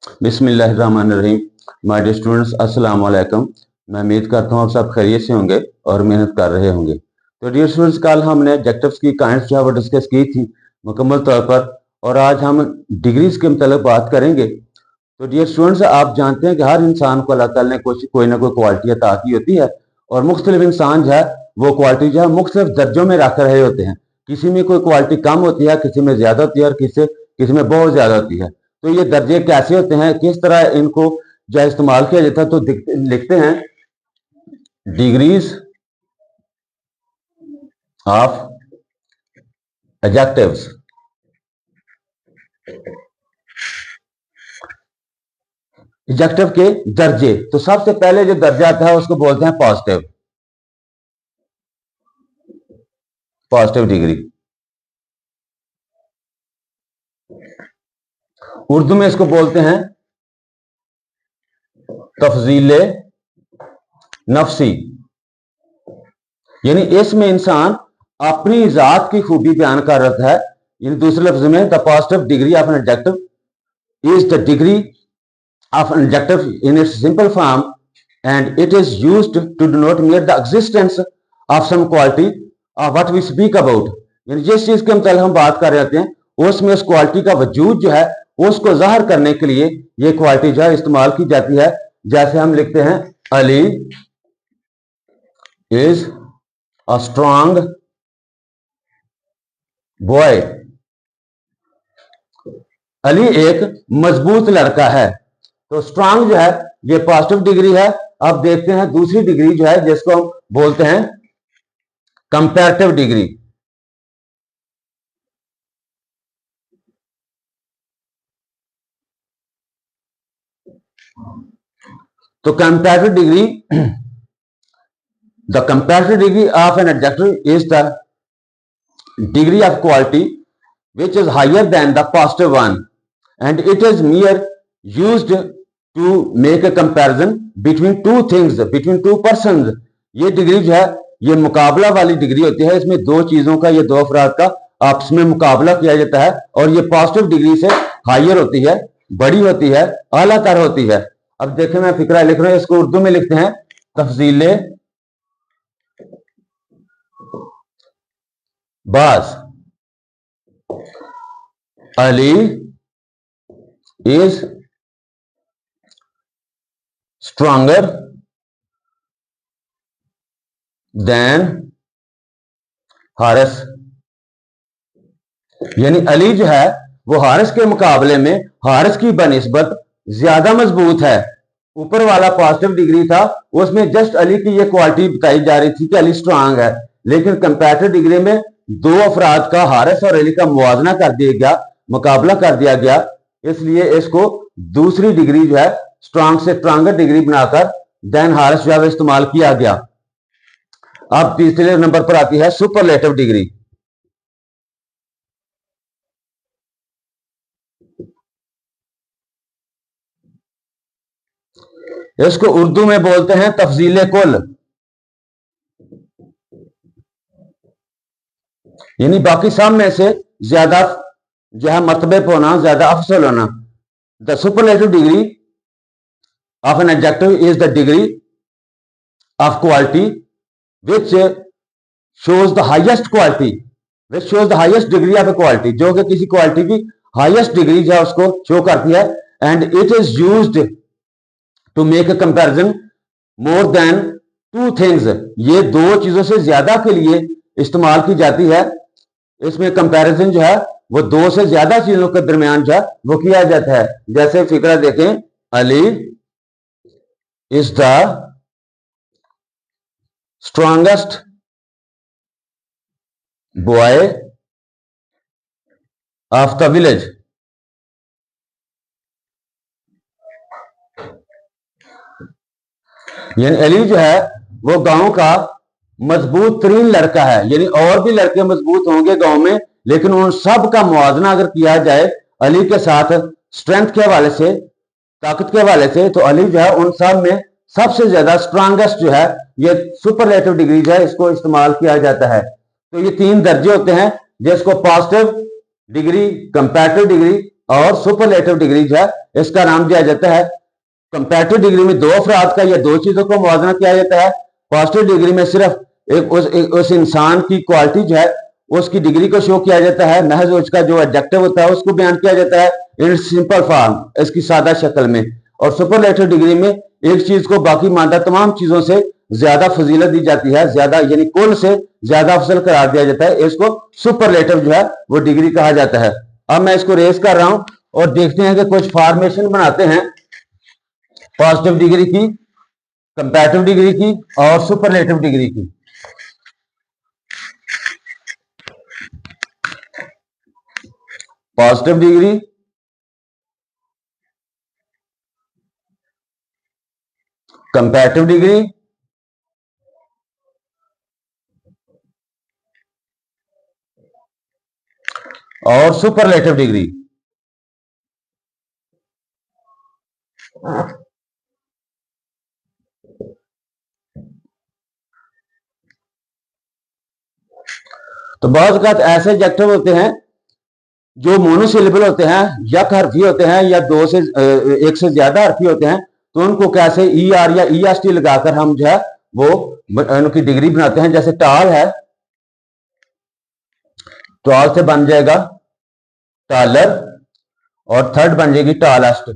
बिस्मिल्लाहिर्रहमानिर्रहीम। My dear students, अस्सलाम वालेकुम। मैं उम्मीद करता हूँ आप सब खैरियत से होंगे और मेहनत कर रहे होंगे। तो डियर स्टूडेंट्स, कल हमने ऑब्जेक्टिव्स की काइंड्स जो है वो डिस्कस की थी मुकम्मल तौर पर, और आज हम डिग्रीज के मतलब बात करेंगे। तो डियर स्टूडेंट्स, आप जानते हैं कि हर इंसान को अल्लाह ताला ने कोई ना कोई क्वालिटी अता की होती है, और मुख्तलिफ इंसान जो है वो क्वालिटी जो है मुख्तलिफ दर्जों में रख रहे होते हैं। किसी में कोई क्वालिटी कम होती है, किसी में ज्यादा होती है, और किसी में बहुत ज्यादा होती है। तो ये दर्जे कैसे होते हैं, किस तरह इनको जो है इस्तेमाल किया जाता है, तो लिखते हैं डिग्रीज ऑफ एडजेक्टिव्स। एडजेक्टिव के दर्जे, तो सबसे पहले जो दर्जा आता है उसको बोलते हैं पॉजिटिव। पॉजिटिव डिग्री, उर्दू में इसको बोलते हैं तफजीले नफसी, यानी इसमें इंसान अपनी जात की खूबी बयान कर रहा है। यानी दूसरे लफ्ज में, the positive degree of an adjective is the degree of an adjective in its simple form, and it is used to denote mere the existence of some quality of what we speak about. यानी जिस चीज के मतलब हम बात कर रहे होते हैं उसमें उस क्वालिटी का वजूद जो है उसको जाहिर करने के लिए ये क्वालिटी जो है इस्तेमाल की जाती है। जैसे हम लिखते हैं Ali is a strong boy. Ali एक मजबूत लड़का है। तो स्ट्रांग जो है ये पॉजिटिव डिग्री है। अब देखते हैं दूसरी डिग्री जो है जिसको हम बोलते हैं कंपैरेटिव डिग्री। तो comparative degree, the comparative degree of an adjective is the degree of quality which is higher than the positive one, and it is mere used to make a comparison between two things, between two persons। ये degree जो है ये मुकाबला वाली degree होती है। इसमें दो चीजों का, ये दो अफराद का आपस में मुकाबला किया जाता है, और ये पॉजिटिव डिग्री से हायर होती है, बड़ी होती है, आला तर होती है। अब देखें, मैं फिक्रा लिख रहा हूं, इसको उर्दू में लिखते हैं तफजीले बाज। Ali is stronger than Haris. यानी अली जो है वो हारिस के मुकाबले में हारिस की बनिस्बत ज्यादा मजबूत है। ऊपर वाला पॉजिटिव डिग्री था, उसमें जस्ट अली की ये क्वालिटी बताई जा रही थी कि अली स्ट्रांग है, लेकिन कंपैरेटिव डिग्री में दो अफराद का, हारिस और अली का मुवाजना कर दिया गया, मुकाबला कर दिया गया। इसलिए इसको दूसरी डिग्री जो है स्ट्रांग से स्ट्रांगर डिग्री बनाकर देन हारिस जो है इस्तेमाल किया गया। अब तीसरे नंबर पर आती है सुपरलेटिव डिग्री। इसको उर्दू में बोलते हैं तफजीले कुल, यानी बाकी सब में से ज्यादा जो है मर्तबे पर होना, ज्यादा अफसल होना। The superlative degree of an adjective is the degree of quality which shows the highest quality, which shows the highest degree of A quality, जो कि किसी क्वालिटी की हाईएस्ट डिग्री जो है उसको शो करती है। And it is used to make a comparison more than two things. ये दो चीजों से ज्यादा के लिए इस्तेमाल की जाती है। इसमें कंपैरिजन जो है वो दो से ज्यादा चीजों के दरमियान जो है वो किया जाता है। जैसे फिक्रा देखें, Ali is the strongest boy of the village. यानी अली जो है वो गांव का मजबूत तरीन लड़का है। यानी और भी लड़के मजबूत होंगे गांव में, लेकिन उन सब का मुआवजा अगर किया जाए अली के साथ स्ट्रेंथ के हवाले से, ताकत के हवाले से, तो अली जो है उन सब में सबसे ज्यादा स्ट्रांगेस्ट जो है, ये सुपरलेटिव डिग्री जो है इसको इस्तेमाल किया जाता है। तो ये तीन दर्जे होते हैं जिसको पॉजिटिव डिग्री, कंपैरेटिव डिग्री और सुपरलेटिव डिग्री जो है इसका नाम दिया जाता है। कंपैरेटिव डिग्री में दो अफराद का या दो चीजों को मुआवजा किया जाता है। पॉजिटिव डिग्री में सिर्फ उस इंसान की क्वालिटी जो है उसकी डिग्री को शो किया जाता है, महज उसका जो एडजेक्टिव होता है उसको बयान किया जाता है इन सिंपल फॉर्म, इसकी सादा शक्ल में। और सुपरलेटिव डिग्री में एक चीज को बाकी मादा तमाम चीजों से ज्यादा फजीलत दी जाती है, ज्यादा यानी कुल से ज्यादा अफजल करार दिया जाता है, इसको सुपरलेटिव जो है वो डिग्री कहा जाता है। अब मैं इसको रेस कर रहा हूं और देखते हैं कि कुछ फॉर्मेशन बनाते हैं पॉजिटिव डिग्री की, कंपैरेटिव डिग्री की और सुपरलेटिव डिग्री की। पॉजिटिव डिग्री, कंपैरेटिव डिग्री और सुपरलेटिव डिग्री। तो बहुत वक्त ऐसे एडजेक्टिव होते हैं जो मोनोसिलेबल होते हैं, यक हरफी होते हैं या दो से एक से ज्यादा हरफी होते हैं, तो उनको कैसे ई आर या ई एस टी लगाकर हम जो है वो उनकी डिग्री बनाते हैं। जैसे टाल है, टॉल से बन जाएगा टालर और थर्ड बन जाएगी टॉलेस्ट।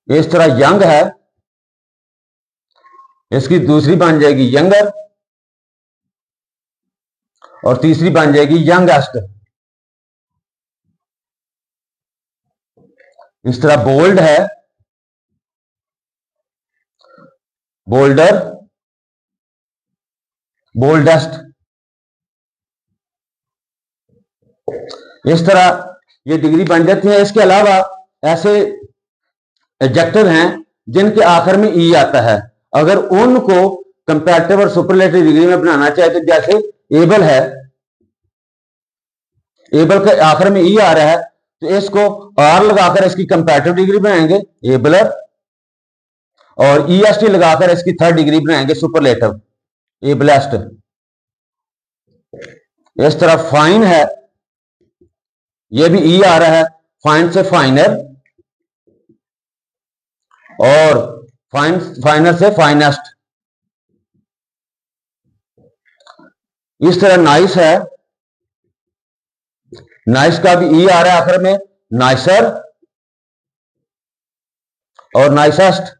इस तरह यंग है, इसकी दूसरी बन जाएगी यंगर और तीसरी बन जाएगी यंगेस्ट। इस तरह बोल्ड है, बोल्डर, बोल्डेस्ट। इस तरह ये डिग्री बन जाती है। इसके अलावा ऐसे एडजेक्टिव हैं जिनके आखिर में ई आता है, अगर उनको कंपैरेटिव और सुपरलेटिव डिग्री में बनाना चाहे तो जैसे एबल है, एबल के आखिर में ई आ रहा है तो इसको आर लगाकर इसकी कंपैरेटिव डिग्री बनाएंगे एबलर, और ई एस टी लगाकर इसकी थर्ड डिग्री बनाएंगे सुपरलेटिव एबलेस्ट। इस तरह फाइन है, यह भी ई आ रहा है, फाइन से फाइनर और फाइनर से फाइनेस्ट। इस तरह नाइस है, नाइस का भी ई आ रहा है आखिर में, नाइसर और नाइसेस्ट।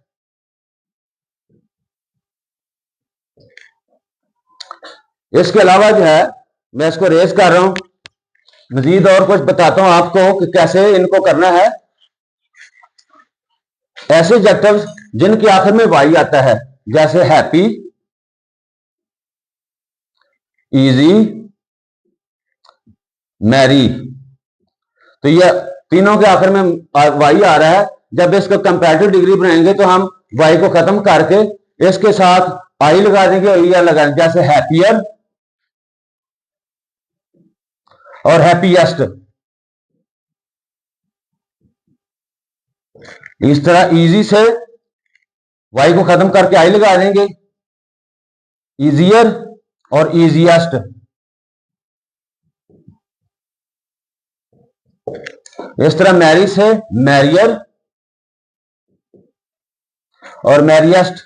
इसके अलावा जो है मैं इसको रेस कर रहा हूं, मजीद और कुछ बताता हूं आपको कि कैसे इनको करना है। ऐसे एडजेक्टिव्स जिनके आखिर में वाई आता है, जैसे हैप्पी, इजी, मैरी, तो ये तीनों के आखिर में वाई आ रहा है। जब इसको कंपैरेटिव डिग्री बनाएंगे तो हम वाई को खत्म करके इसके साथ आई लगा देंगे और ईयर लगा देंगे, जैसे हैप्पियर और हैप्पीएस्ट। इस तरह इजी से वाई को खत्म करके आई लगा देंगे, इजियर और इजीएस्ट। इस तरह मैरी से मैरियर और मैरिएस्ट।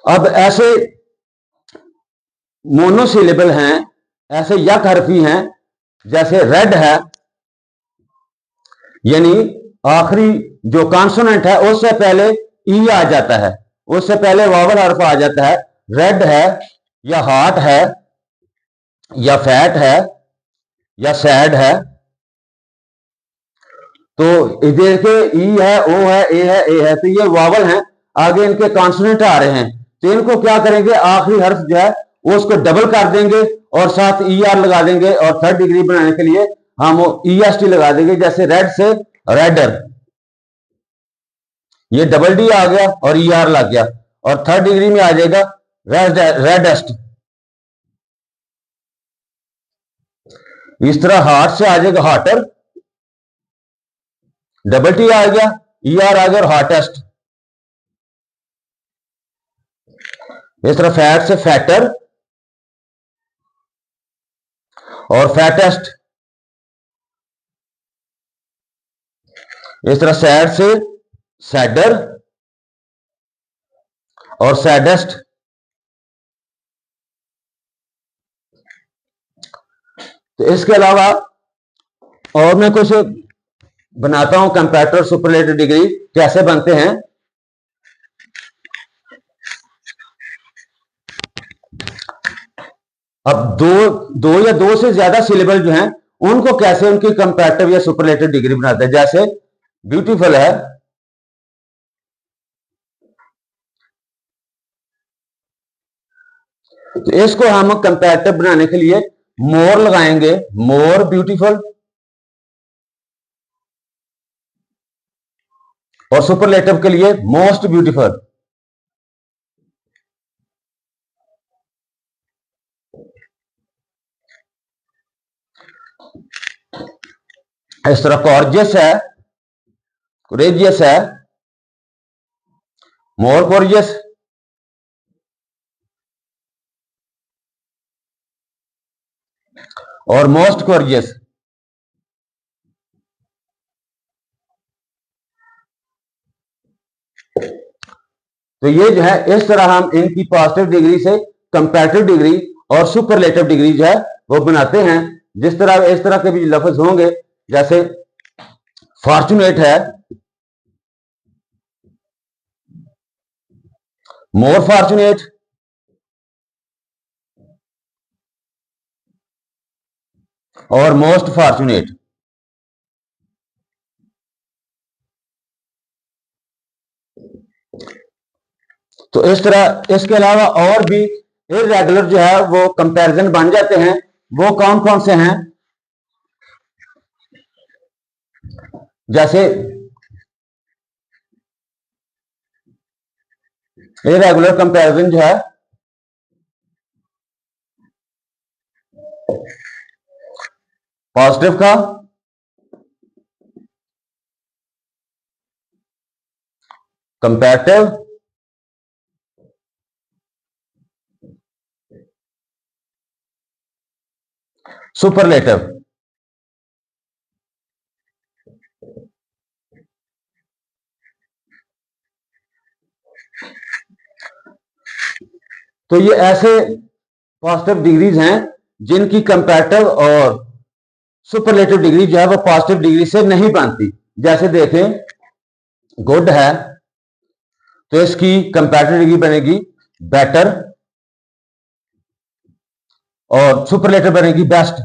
अब ऐसे मोनोसिलेबल हैं, ऐसे यक हरफी हैं, जैसे रेड है, यानी आखिरी जो कॉन्सोनेंट है उससे पहले ई आ जाता है, उससे पहले वावल हर्फ आ जाता है। रेड है या हॉट है या फैट है या सैड है, तो देखिए ई है, ओ है, ए है, तो ये वावल हैं, आगे इनके कॉन्सोनेंट आ रहे हैं, तो इनको क्या करेंगे, आखिरी हर्फ जो है वो उसको डबल कर देंगे और साथ ई आर लगा देंगे और थर्ड डिग्री बनाने के लिए हम ई एस टी लगा देंगे, जैसे रेड से रेडर, ये डबल डी आ गया और ई आर लग गया, और थर्ड डिग्री में आ जाएगा रेडेस्ट। इस तरह हार्ट से आ जाएगा हॉटर, डबल टी आ गया, ई आर आ गया और हॉटेस्ट। इस तरह फैट से फैटर और फैटेस्ट, इस तरह सैड से सैडर और सैडेस्ट। तो इसके अलावा और मैं कुछ बनाता हूं कंपैरेटिव सुपरलेटिव डिग्री कैसे बनते हैं। अब दो या दो से ज्यादा सिलेबल जो हैं उनको कैसे उनकी कंपैरेटिव या सुपरलेटिव डिग्री बनाते हैं। जैसे ब्यूटीफुल है, तो इसको हम कंपैरेटिव बनाने के लिए मोर लगाएंगे, मोर ब्यूटीफुल। और सुपरलेटिव के लिए मोस्ट ब्यूटीफुल। इस तरह कॉर्जियस है, कोरेजियस है, मोर कोरियस, और मोस्ट कोरियस। तो ये जो है इस तरह हम इनकी पॉजिटिव डिग्री से कंपैरेटिव डिग्री और सुपरलेटिव डिग्री जो है वो बनाते हैं। जिस तरह इस तरह के भी लफ्ज होंगे, जैसे फॉर्चुनेट है, मोर फॉर्चुनेट, और मोस्ट फॉर्चुनेट। तो इस तरह इसके अलावा और भी इररेगुलर जो है वो कंपैरिजन बन जाते हैं। वो कौन कौन से हैं? जैसे इररेगुलर कंपैरिजन जो है पॉजिटिव का, कंपैरेटिव, सुपरलेटिव। तो ये ऐसे पॉजिटिव डिग्रीज हैं जिनकी कंपैरेटिव और सुपरलेटिव डिग्री जो है वो पॉजिटिव डिग्री से नहीं बनती। जैसे देखें, गुड है तो इसकी कंपैरेटिव डिग्री बनेगी बेटर और सुपरलेटिव बनेगी बेस्ट।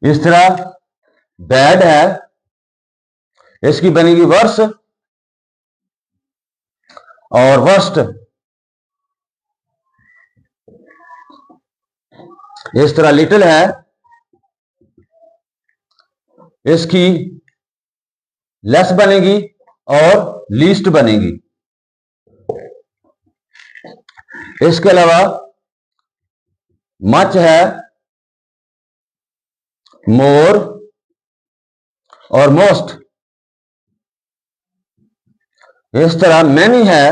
इस तरह बैड है, इसकी बनेगी वर्स और वर्स्ट। इस तरह लिटिल है, इसकी लेस बनेगी और लीस्ट बनेगी। इसके अलावा मच है, मोर और मोस्ट। इस तरह मैनी है,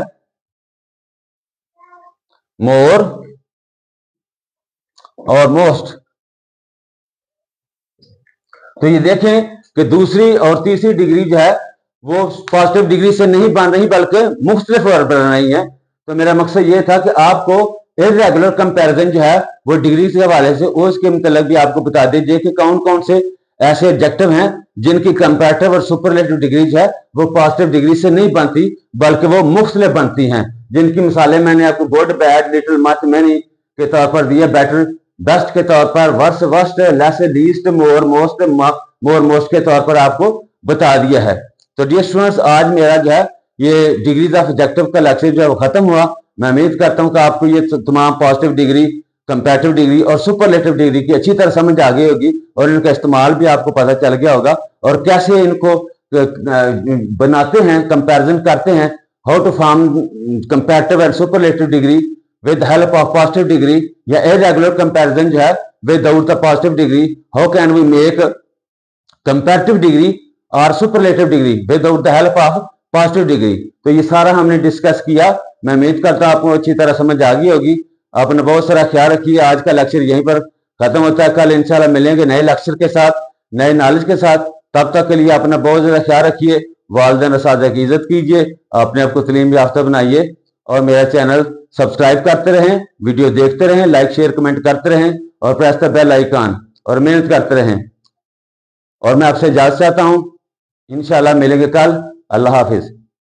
मोर और मोस्ट। तो ये देखें कि दूसरी और तीसरी डिग्री जो है वो पॉजिटिव डिग्री से नहीं बन रही बल्कि मुख्तलिफ बन रही है। तो मेरा मकसद ये था कि आपको इररेगुलर कंपैरिजन जो है वो डिग्री के हवाले से उसके मतलब भी आपको बता दीजिए कि कौन कौन से ऐसे एडजेक्टिव हैं जिनकी कंपैरेटिव और सुपरलेटिव डिग्री जो है वो पॉजिटिव डिग्री से नहीं बनती बल्कि वो मुख्तलिफ बनती हैं। जिनकी मिसालें मैंने आपको good, bad, little, much, many के तौर पर दिए, बेटर, बेस्ट के तौर पर, वर्स, वर्स्ट, लेस, लीस्ट, मोर, मोस्ट, मोर, मोस्ट के तौर पर आपको बता दिया है। तो डियर स्टूडेंट्स, आज मेरा जो है ये डिग्रीज ऑफ एडजेक्टिव का लेक्चर जो है वो खत्म हुआ। मैं उम्मीद करता हूं कि आपको ये तमाम पॉजिटिव डिग्री, कंपैरेटिव डिग्री और सुपरलेटिव डिग्री की अच्छी तरह समझ आ गई होगी और इनका इस्तेमाल भी आपको पता चल गया होगा और कैसे इनको बनाते हैं, कंपैरिजन करते हैं, how to form comparative and superlative degree with help of positive degree, या इररेगुलर कंपैरिजन जो है without the positive degree, how can we make comparative degree और superlative degree without the help of positive degree. तो ये सारा हमने discuss किया। मैं उम्मीद करता हूं आपको अच्छी तरह समझ आ गई होगी अपना बहुत सारा ख्याल रखिए। आज का लेक्चर यहीं पर खत्म होता है। कल इंशाल्लाह मिलेंगे नए लेक्चर के साथ, नए नॉलेज के साथ। तब तक के लिए अपना बहुत ज़्यादा ख्याल रखिए। वालिदैन असातिज़ा की इज्जत कीजिए, अपने आप को तलीम याफ्ता बनाइए और मेरा चैनल सब्सक्राइब करते रहें, वीडियो देखते रहें, लाइक शेयर कमेंट करते रहें और प्रेस द बेल आइकन और मेहनत करते रहें। और मैं आपसे इजाज़त चाहता हूँ। इंशाल्लाह मिलेंगे कल। अल्लाह हाफिज़।